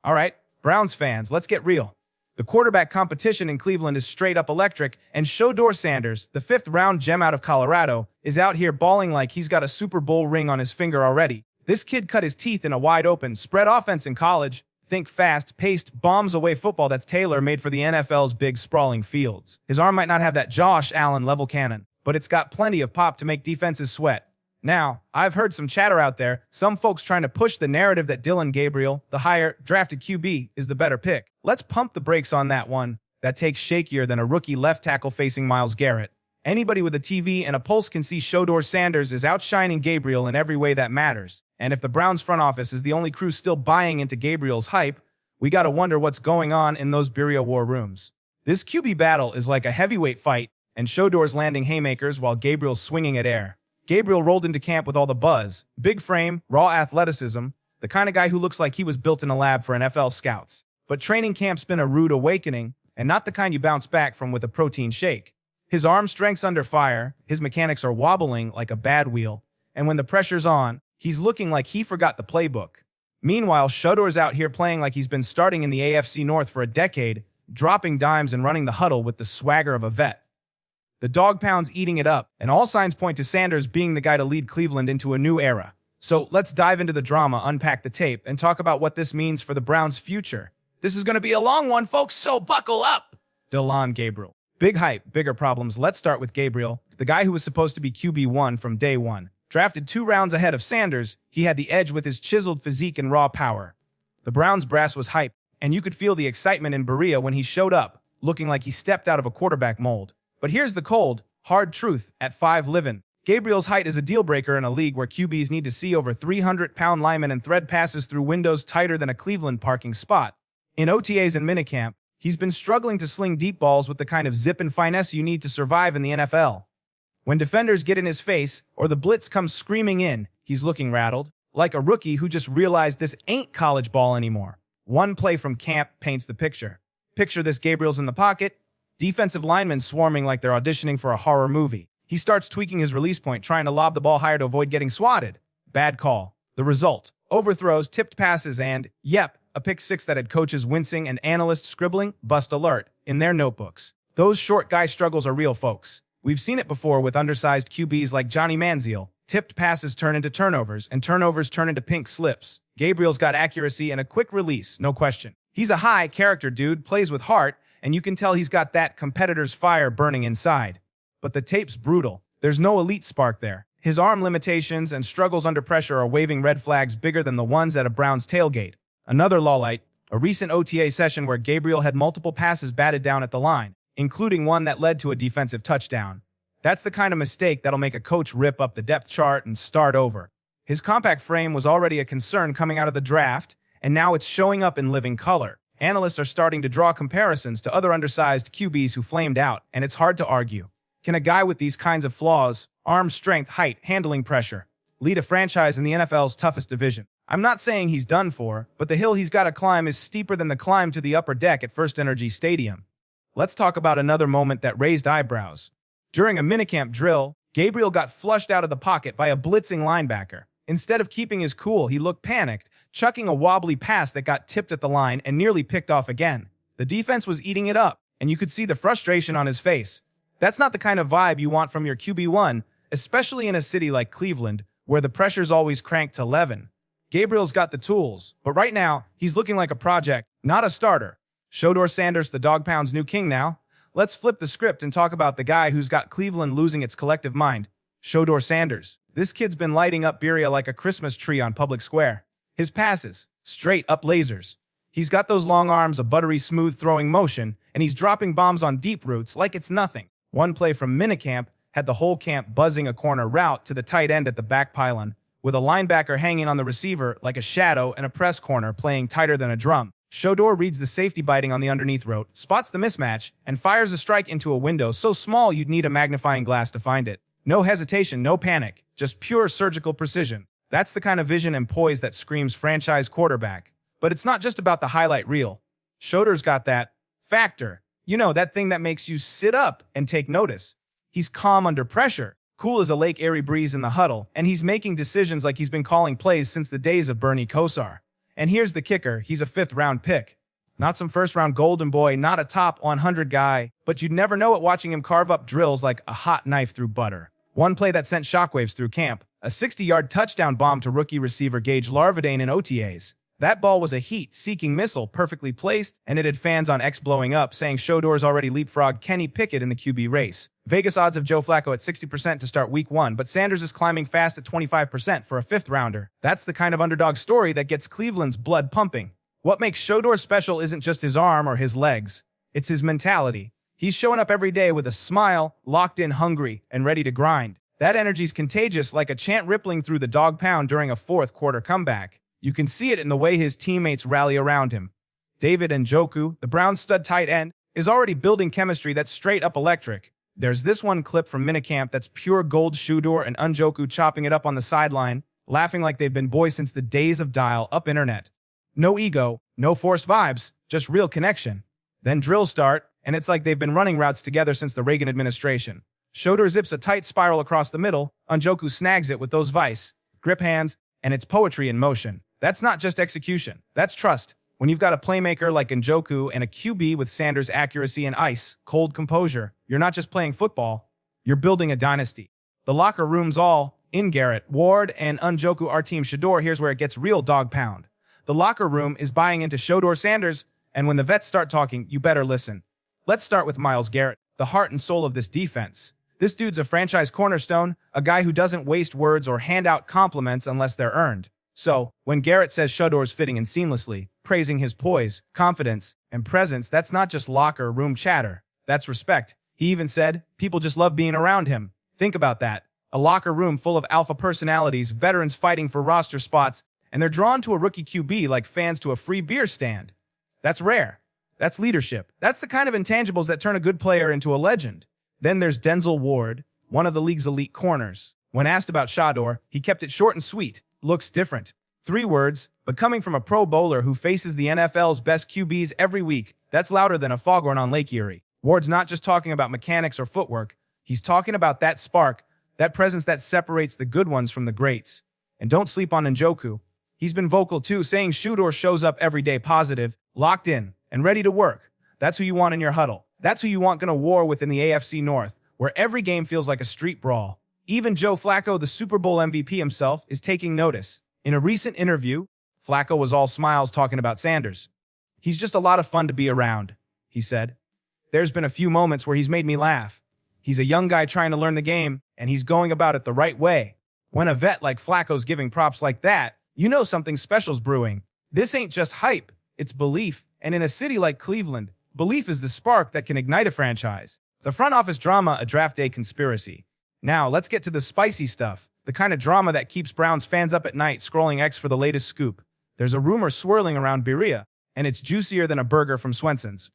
All right, Browns fans, let's get real. The quarterback competition in Cleveland is straight up electric, and Shadur Sanders, the fifth-round gem out of Colorado, is out here balling like he's got a Super Bowl ring on his finger already. This kid cut his teeth in a wide-open, spread offense in college. Think fast-paced, bombs-away football that's tailor-made for the NFL's big, sprawling fields. His arm might not have that Josh Allen-level cannon, but it's got plenty of pop to make defenses sweat. Now, I've heard some chatter out there, some folks trying to push the narrative that Dillon Gabriel, the higher drafted QB, is the better pick. Let's pump the brakes on that one. That takes shakier than a rookie left tackle facing Myles Garrett. Anybody with a TV and a pulse can see Shadur Sanders is outshining Gabriel in every way that matters. And if the Browns front office is the only crew still buying into Gabriel's hype, we gotta wonder what's going on in those Birria war rooms. This QB battle is like a heavyweight fight, and Shedur's landing haymakers while Gabriel's swinging at air. Gabriel rolled into camp with all the buzz, big frame, raw athleticism, the kind of guy who looks like he was built in a lab for NFL scouts. But training camp's been a rude awakening, and not the kind you bounce back from with a protein shake. His arm strength's under fire, his mechanics are wobbling like a bad wheel, and when the pressure's on, he's looking like he forgot the playbook. Meanwhile, Shedur's out here playing like he's been starting in the AFC North for a decade, dropping dimes and running the huddle with the swagger of a vet. The dog pound's eating it up, and all signs point to Sanders being the guy to lead Cleveland into a new era. So let's dive into the drama, unpack the tape, and talk about what this means for the Browns' future. This is going to be a long one, folks, so buckle up! Dillon Gabriel. Big hype, bigger problems. Let's start with Gabriel, the guy who was supposed to be QB1 from day one. Drafted 2 rounds ahead of Sanders, he had the edge with his chiseled physique and raw power. The Browns' brass was hype, and you could feel the excitement in Birria when he showed up, looking like he stepped out of a quarterback mold. But here's the cold, hard truth at 5'11". Gabriel's height is a deal-breaker in a league where QBs need to see over 300-pound linemen and thread passes through windows tighter than a Cleveland parking spot. In OTAs and minicamp, he's been struggling to sling deep balls with the kind of zip and finesse you need to survive in the NFL. When defenders get in his face or the blitz comes screaming in, he's looking rattled, like a rookie who just realized this ain't college ball anymore. One play from camp paints the picture. Picture this: Gabriel's in the pocket, defensive linemen swarming like they're auditioning for a horror movie. He starts tweaking his release point, trying to lob the ball higher to avoid getting swatted. Bad call. The result: overthrows, tipped passes, and, yep, a pick six that had coaches wincing and analysts scribbling "bust alert" in their notebooks. Those short guy struggles are real, folks. We've seen it before with undersized QBs like Johnny Manziel. Tipped passes turn into turnovers, and turnovers turn into pink slips. Gabriel's got accuracy and a quick release, no question. He's a high-character dude, plays with heart, and you can tell he's got that competitor's fire burning inside. But the tape's brutal. There's no elite spark there. His arm limitations and struggles under pressure are waving red flags bigger than the ones at a Browns tailgate. Another lowlight, a recent OTA session where Gabriel had multiple passes batted down at the line, including one that led to a defensive touchdown. That's the kind of mistake that'll make a coach rip up the depth chart and start over. His compact frame was already a concern coming out of the draft, and now it's showing up in living color. Analysts are starting to draw comparisons to other undersized QBs who flamed out, and it's hard to argue. Can a guy with these kinds of flaws, arm strength, height, handling pressure, lead a franchise in the NFL's toughest division? I'm not saying he's done for, but the hill he's got to climb is steeper than the climb to the upper deck at First Energy Stadium. Let's talk about another moment that raised eyebrows. During a minicamp drill, Gabriel got flushed out of the pocket by a blitzing linebacker. Instead of keeping his cool, he looked panicked, chucking a wobbly pass that got tipped at the line and nearly picked off again. The defense was eating it up, and you could see the frustration on his face. That's not the kind of vibe you want from your QB1, especially in a city like Cleveland, where the pressure's always cranked to 11. Gabriel's got the tools, but right now, he's looking like a project, not a starter. Shadur Sanders, the dog pound's new king now. Let's flip the script and talk about the guy who's got Cleveland losing its collective mind. Shadur Sanders. This kid's been lighting up Birria like a Christmas tree on Public Square. His passes, straight up lasers. He's got those long arms, a buttery smooth throwing motion, and he's dropping bombs on deep routes like it's nothing. One play from minicamp had the whole camp buzzing a corner route to the tight end at the back pylon, with a linebacker hanging on the receiver like a shadow and a press corner playing tighter than a drum. Shedeur reads the safety biting on the underneath route, spots the mismatch, and fires a strike into a window so small you'd need a magnifying glass to find it. No hesitation, no panic, just pure surgical precision. That's the kind of vision and poise that screams franchise quarterback. But it's not just about the highlight reel. Shedur's got that factor. You know, that thing that makes you sit up and take notice. He's calm under pressure, cool as a Lake Erie breeze in the huddle, and he's making decisions like he's been calling plays since the days of Bernie Kosar. And here's the kicker, he's a 5th-round pick. Not some first-round golden boy, not a top 100 guy, but you'd never know it watching him carve up drills like a hot knife through butter. One play that sent shockwaves through camp, a 60-yard touchdown bomb to rookie receiver Gage Larvadain in OTAs. That ball was a heat-seeking missile, perfectly placed, and it had fans on X blowing up, saying Shedeur's already leapfrogged Kenny Pickett in the QB race. Vegas odds have Joe Flacco at 60% to start Week 1, but Sanders is climbing fast at 25% for a 5th-rounder. That's the kind of underdog story that gets Cleveland's blood pumping. What makes Shedeur special isn't just his arm or his legs. It's his mentality. He's showing up every day with a smile, locked in, hungry, and ready to grind. That energy's contagious, like a chant rippling through the dog pound during a fourth-quarter comeback. You can see it in the way his teammates rally around him. David Njoku, the Browns' stud tight end, is already building chemistry that's straight-up electric. There's this one clip from minicamp that's pure gold. Shedeur and Njoku chopping it up on the sideline, laughing like they've been boys since the days of dial-up internet. No ego, no forced vibes, just real connection. Then drills start, and it's like they've been running routes together since the Reagan administration. Shedeur zips a tight spiral across the middle, Njoku snags it with those vice grip hands, and it's poetry in motion. That's not just execution, that's trust. When you've got a playmaker like Njoku and a QB with Sanders' accuracy and ice-cold composure, you're not just playing football, you're building a dynasty. The locker room's all in. Garrett, Ward, and Njoku are Team Shedeur. Here's where it gets real dog pound. The locker room is buying into Shadur Sanders, and when the vets start talking, you better listen. Let's start with Myles Garrett, the heart and soul of this defense. This dude's a franchise cornerstone, a guy who doesn't waste words or hand out compliments unless they're earned. So, when Garrett says Shedeur's fitting in seamlessly, praising his poise, confidence, and presence, that's not just locker room chatter. That's respect. He even said, people just love being around him. Think about that. A locker room full of alpha personalities, veterans fighting for roster spots, and they're drawn to a rookie QB like fans to a free beer stand. That's rare. That's leadership. That's the kind of intangibles that turn a good player into a legend. Then there's Denzel Ward, one of the league's elite corners. When asked about Shedeur, he kept it short and sweet. Looks different. 3 words, but coming from a Pro Bowler who faces the NFL's best QBs every week, that's louder than a foghorn on Lake Erie. Ward's not just talking about mechanics or footwork. He's talking about that spark, that presence that separates the good ones from the greats. And don't sleep on Njoku. He's been vocal too, saying Shedeur shows up every day positive, locked in, and ready to work. That's who you want in your huddle. That's who you want gonna war with in the AFC North, where every game feels like a street brawl. Even Joe Flacco, the Super Bowl MVP himself, is taking notice. In a recent interview, Flacco was all smiles talking about Sanders. He's just a lot of fun to be around, he said. There's been a few moments where he's made me laugh. He's a young guy trying to learn the game, and he's going about it the right way. When a vet like Flacco's giving props like that, you know something special's brewing. This ain't just hype, it's belief. And in a city like Cleveland, belief is the spark that can ignite a franchise. The front office drama, a draft day conspiracy. Now, let's get to the spicy stuff, the kind of drama that keeps Browns fans up at night scrolling X for the latest scoop. There's a rumor swirling around Berea, and it's juicier than a burger from Swenson's.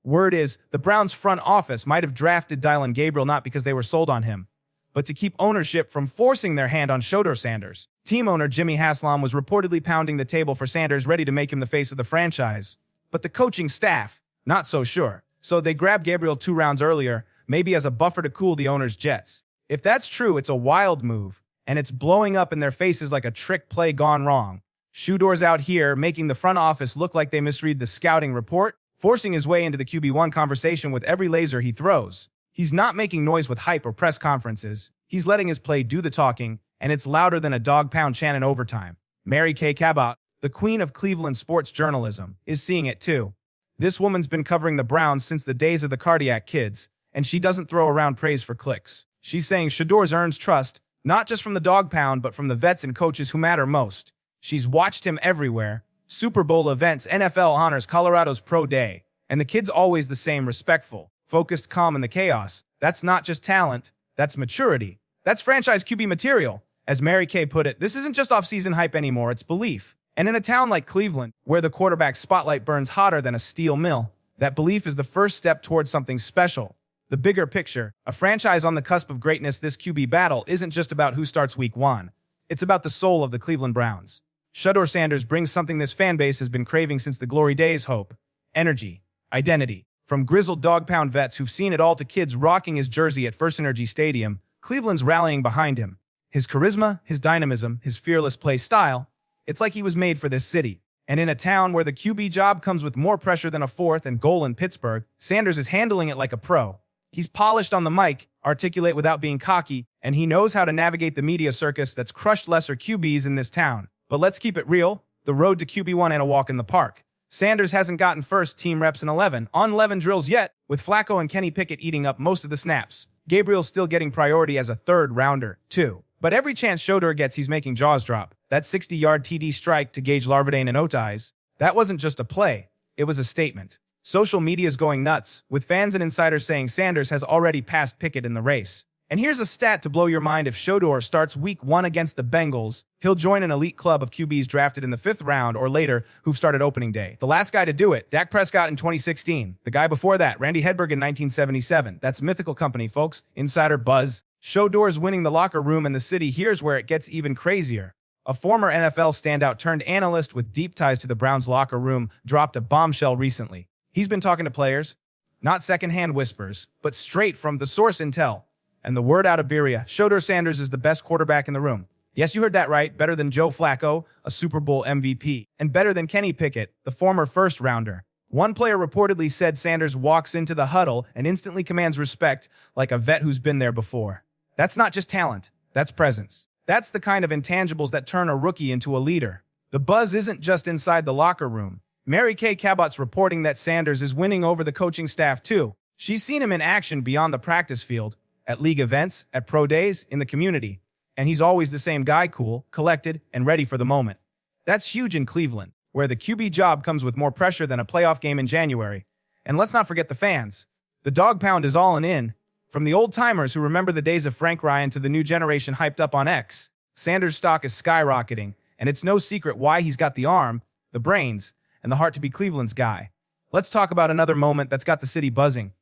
Word is, the Browns front office might have drafted Dillon Gabriel not because they were sold on him, but to keep ownership from forcing their hand on Shadur Sanders. Team owner Jimmy Haslam was reportedly pounding the table for Sanders, ready to make him the face of the franchise. But the coaching staff, not so sure. So they grabbed Gabriel 2 rounds earlier, maybe as a buffer to cool the owner's jets. If that's true, it's a wild move, and it's blowing up in their faces like a trick play gone wrong. Shedeur's out here making the front office look like they misread the scouting report, forcing his way into the QB1 conversation with every laser he throws. He's not making noise with hype or press conferences. He's letting his play do the talking, and it's louder than a dog pound chant in overtime. Mary Kay Cabot, the queen of Cleveland sports journalism, is seeing it too. This woman's been covering the Browns since the days of the Cardiac Kids, and she doesn't throw around praise for clicks. She's saying Shedeur's earns trust, not just from the dog pound, but from the vets and coaches who matter most. She's watched him everywhere. Super Bowl events, NFL honors, Colorado's Pro Day. And the kid's always the same, respectful, focused, calm in the chaos. That's not just talent, that's maturity. That's franchise QB material. As Mary Kay put it, this isn't just off-season hype anymore, it's belief. And in a town like Cleveland, where the quarterback spotlight burns hotter than a steel mill, that belief is the first step towards something special. The bigger picture, a franchise on the cusp of greatness, this QB battle isn't just about who starts week 1. It's about the soul of the Cleveland Browns. Shadur Sanders brings something this fan base has been craving since the glory days: hope, energy, identity. From grizzled dog pound vets who've seen it all to kids rocking his jersey at First Energy Stadium, Cleveland's rallying behind him. His charisma, his dynamism, his fearless play style, it's like he was made for this city. And in a town where the QB job comes with more pressure than a fourth and goal in Pittsburgh, Sanders is handling it like a pro. He's polished on the mic, articulate without being cocky, and he knows how to navigate the media circus that's crushed lesser QBs in this town. But let's keep it real, the road to QB1 ain't a walk in the park. Sanders hasn't gotten first team reps in 11 on 11 drills yet, with Flacco and Kenny Pickett eating up most of the snaps. Gabriel's still getting priority as a third rounder, too. But every chance Shedeur gets, he's making jaws drop. That 60-yard TD strike to Gage Larvadain and Otais, that wasn't just a play, it was a statement. Social media's going nuts, with fans and insiders saying Sanders has already passed Pickett in the race. And here's a stat to blow your mind: if Shedeur starts week 1 against the Bengals, he'll join an elite club of QBs drafted in the 5th round or later who've started opening day. The last guy to do it, Dak Prescott in 2016. The guy before that, Randy Hedberg in 1977. That's mythical company, folks. Insider buzz. Shedeur's winning the locker room in the city. Here's where it gets even crazier. A former NFL standout turned analyst with deep ties to the Browns locker room dropped a bombshell recently. He's been talking to players, not secondhand whispers, but straight from the source intel. And the word out of Berea, Shadur Sanders is the best quarterback in the room. Yes, you heard that right. Better than Joe Flacco, a Super Bowl MVP, and better than Kenny Pickett, the former first-rounder. One player reportedly said Sanders walks into the huddle and instantly commands respect like a vet who's been there before. That's not just talent, that's presence. That's the kind of intangibles that turn a rookie into a leader. The buzz isn't just inside the locker room. Mary Kay Cabot's reporting that Sanders is winning over the coaching staff too. She's seen him in action beyond the practice field, at league events, at pro days, in the community. And he's always the same guy, cool, collected, and ready for the moment. That's huge in Cleveland, where the QB job comes with more pressure than a playoff game in January. And let's not forget the fans. The dog pound is all in. From the old-timers who remember the days of Frank Ryan to the new generation hyped up on X, Sanders' stock is skyrocketing, and it's no secret why he's got the arm, the brains, and the heart to be Cleveland's guy. Let's talk about another moment that's got the city buzzing.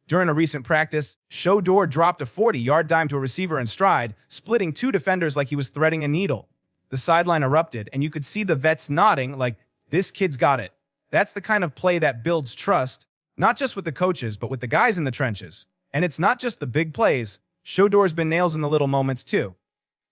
During a recent practice, Shedeur dropped a 40-yard dime to a receiver in stride, splitting 2 defenders like he was threading a needle. The sideline erupted, and you could see the vets nodding like, this kid's got it. That's the kind of play that builds trust, not just with the coaches, but with the guys in the trenches. And it's not just the big plays. Shedeur's been nails in the little moments, too.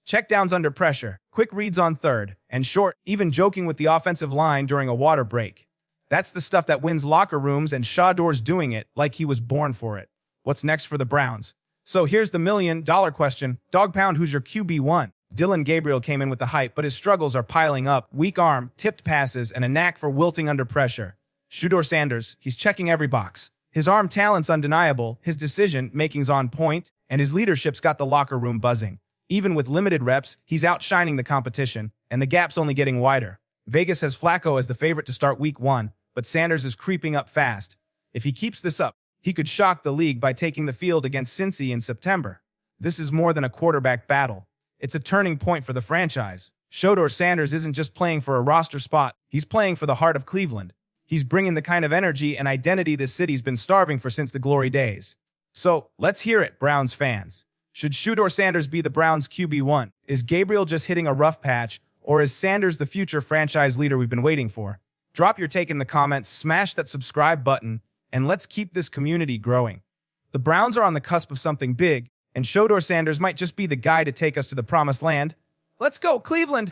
Checkdowns under pressure, quick reads on third, and short, even joking with the offensive line during a water break. That's the stuff that wins locker rooms, and Shedeur's doing it like he was born for it. What's next for the Browns? So here's the $1,000,000 question. Dog pound, who's your QB1? Dillon Gabriel came in with the hype, but his struggles are piling up. Weak arm, tipped passes, and a knack for wilting under pressure. Shadur Sanders, he's checking every box. His arm talent's undeniable, his decision-making's on point, and his leadership's got the locker room buzzing. Even with limited reps, he's outshining the competition, and the gap's only getting wider. Vegas has Flacco as the favorite to start week 1, but Sanders is creeping up fast. If he keeps this up, he could shock the league by taking the field against Cincy in September. This is more than a quarterback battle. It's a turning point for the franchise. Shadur Sanders isn't just playing for a roster spot, he's playing for the heart of Cleveland. He's bringing the kind of energy and identity this city's been starving for since the glory days. So, let's hear it, Browns fans. Should Shadur Sanders be the Browns' QB1? Is Gabriel just hitting a rough patch, or is Sanders the future franchise leader we've been waiting for? Drop your take in the comments, smash that subscribe button, and let's keep this community growing. The Browns are on the cusp of something big, and Shadur Sanders might just be the guy to take us to the promised land. Let's go, Cleveland!